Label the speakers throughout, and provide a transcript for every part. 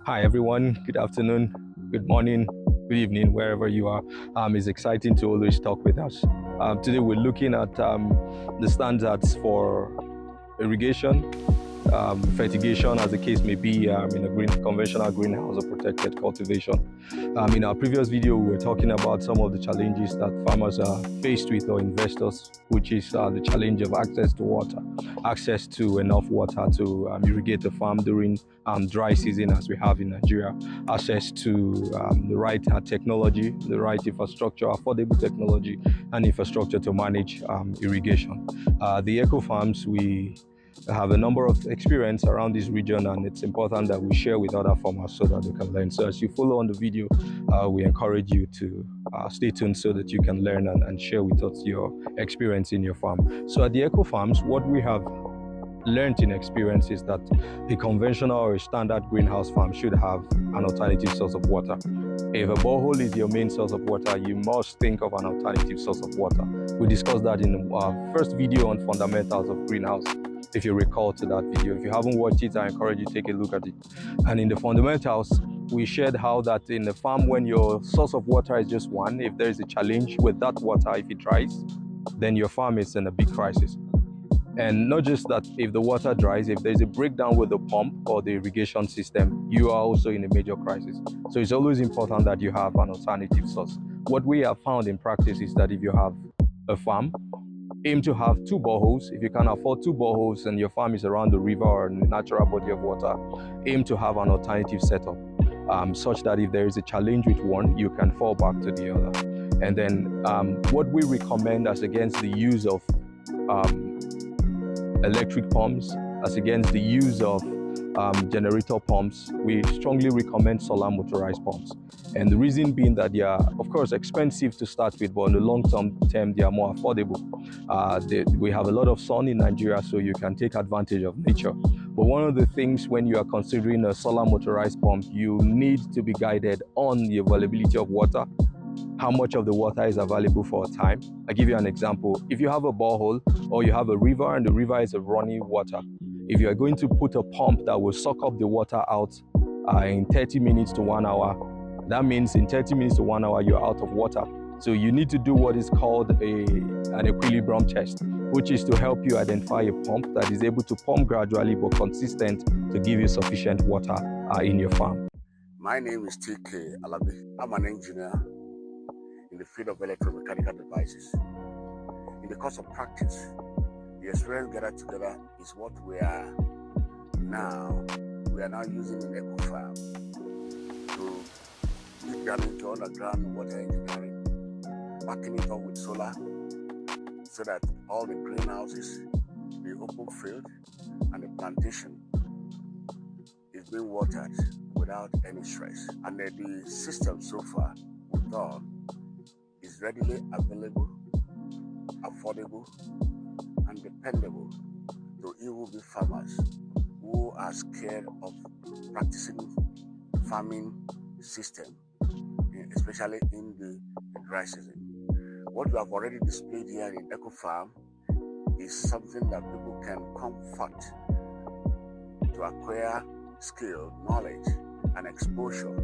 Speaker 1: Hi everyone, good afternoon, good morning, good evening, wherever you are. It's exciting to always talk with us. Today we're looking at the standards for irrigation, fertigation, as the case may be, in a conventional greenhouse or protected cultivation. In our previous video, we were talking about some of the challenges that farmers are faced with, or investors, which is the challenge of access to water, access to enough water to irrigate the farm during dry season, as we have in Nigeria, access to the right technology, the right infrastructure, affordable technology, and infrastructure to manage irrigation. The Ecofarms, we have a number of experience around this region, and it's important that we share with other farmers so that they can learn. So as you follow on the video, we encourage you to stay tuned so that you can learn and share with us your experience in your farm. So at the Ecofarms, what we have learned in experience is that a conventional or a standard greenhouse farm should have an alternative source of water. If a borehole is your main source of water, you must think of an alternative source of water. We discussed that in our first video on fundamentals of greenhouse, if you recall to that video. If you haven't watched it, I encourage you to take a look at it. And in the fundamentals, we shared how that in the farm, when your source of water is just one, if there is a challenge with that water, if it dries, then your farm is in a big crisis. And not just that, if the water dries, if there's a breakdown with the pump or the irrigation system, you are also in a major crisis. So it's always important that you have an alternative source. What we have found in practice is that if you have a farm, aim to have 2 boreholes. If you can afford 2 boreholes and your farm is around the river or a natural body of water, aim to have an alternative setup, such that if there is a challenge with one, you can fall back to the other. And then what we recommend as against the use of electric pumps, as against the use of generator pumps, we strongly recommend solar motorized pumps. And the reason being that they are, of course, expensive to start with, but in the long-term they are more affordable. We have a lot of sun in Nigeria, so you can take advantage of nature. But one of the things when you are considering a solar motorized pump, you need to be guided on the availability of water, how much of the water is available for a time. I'll give you an example. If you have a borehole or you have a river and the river is a running water, if you are going to put a pump that will suck up the water out in 30 minutes to 1 hour, that means in 30 minutes to 1 hour, you're out of water. So you need to do what is called an equilibrium test, which is to help you identify a pump that is able to pump gradually but consistent to give you sufficient water in your farm.
Speaker 2: My name is TK Alabi. I'm an engineer in the field of electromechanical devices. In the course of practice, the experience gathered together is what we are now using in Ecofarm to dig down into underground water engineering, backing it up with solar, so that all the greenhouses, the open field, and the plantation is being watered without any stress. And the system so far we've done is readily available, affordable, and dependable to even the farmers who are scared of practicing farming system, especially in the dry season. What we have already displayed here in Ecofarm is something that people can comfort to acquire skill, knowledge, and exposure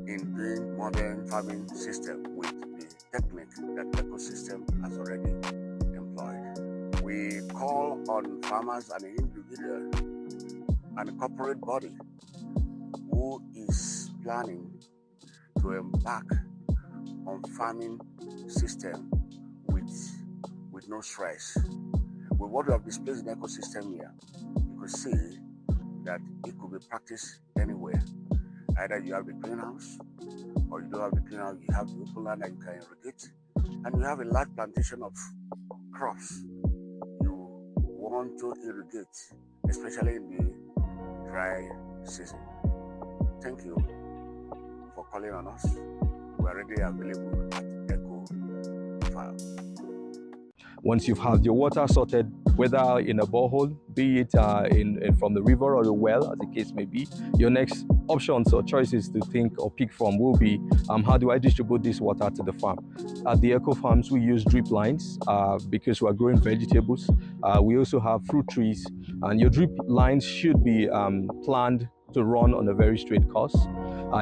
Speaker 2: in doing modern farming system with the technique that ecosystem has already employed. We call on farmers and individual and a corporate body who is planning to embark on farming system with no stress. With what we have displayed in the ecosystem here, you could see that it could be practiced anywhere. Either you have the greenhouse or you don't have the greenhouse, you have the open land that you can irrigate, and you have a large plantation of crops you want to irrigate, especially in the dry season. Thank you for calling on us. We are already available at Ecofarm.
Speaker 1: Once you've had your water sorted, whether in a borehole, be it from the river or the well, as the case may be, your next options or choices to think or pick from will be, how do I distribute this water to the farm? At the Ecofarms, we use drip lines because we're growing vegetables. We also have fruit trees, and your drip lines should be planned to run on a very straight course.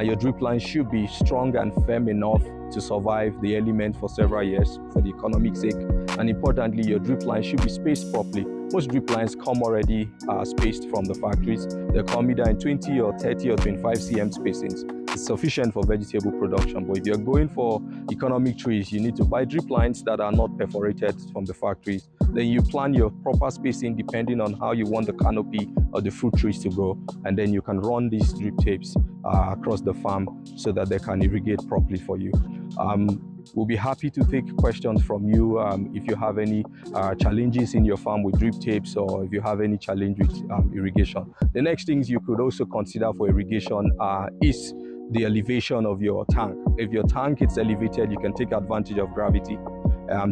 Speaker 1: Your drip line should be strong and firm enough to survive the element for several years for the economic sake. And importantly, your drip line should be spaced properly. Most drip lines come already spaced from the factories. They come either in 20 or 30 or 25 cm spacings. It's sufficient for vegetable production. But if you're going for economic trees, you need to buy drip lines that are not perforated from the factories. Then you plan your proper spacing depending on how you want the canopy or the fruit trees to grow. And then you can run these drip tapes across the farm so that they can irrigate properly for you. We'll be happy to take questions from you if you have any challenges in your farm with drip tapes, or if you have any challenge with irrigation. The next things you could also consider for irrigation is the elevation of your tank. If your tank is elevated, you can take advantage of gravity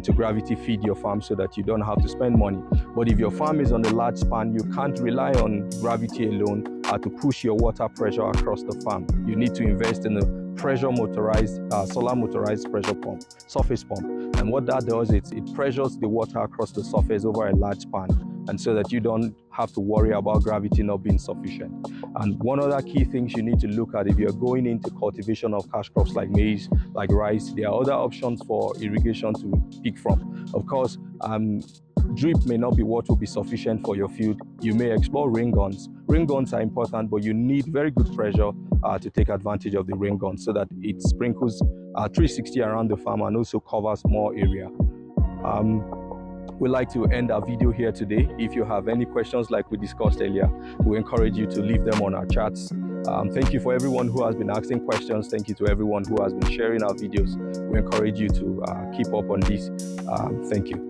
Speaker 1: to gravity feed your farm so that you don't have to spend money. But if your farm is on a large span, you can't rely on gravity alone to push your water pressure across the farm. You need to invest in a pressure motorized, solar motorized pressure pump, surface pump. And what that does is it pressures the water across the surface over a large span, and so that you don't have to worry about gravity not being sufficient. And one other key things you need to look at if you're going into cultivation of cash crops like maize, like rice, there are other options for irrigation to pick from. Of course, drip may not be what will be sufficient for your field. You may explore rain guns. Rain guns are important, but you need very good pressure to take advantage of the rain gun so that it sprinkles 360 around the farm and also covers more area. We'd like to end our video here today. If you have any questions like we discussed earlier, we encourage you to leave them on our chats. Thank you for everyone who has been asking questions. Thank you to everyone who has been sharing our videos. We encourage you to keep up on this. Thank you.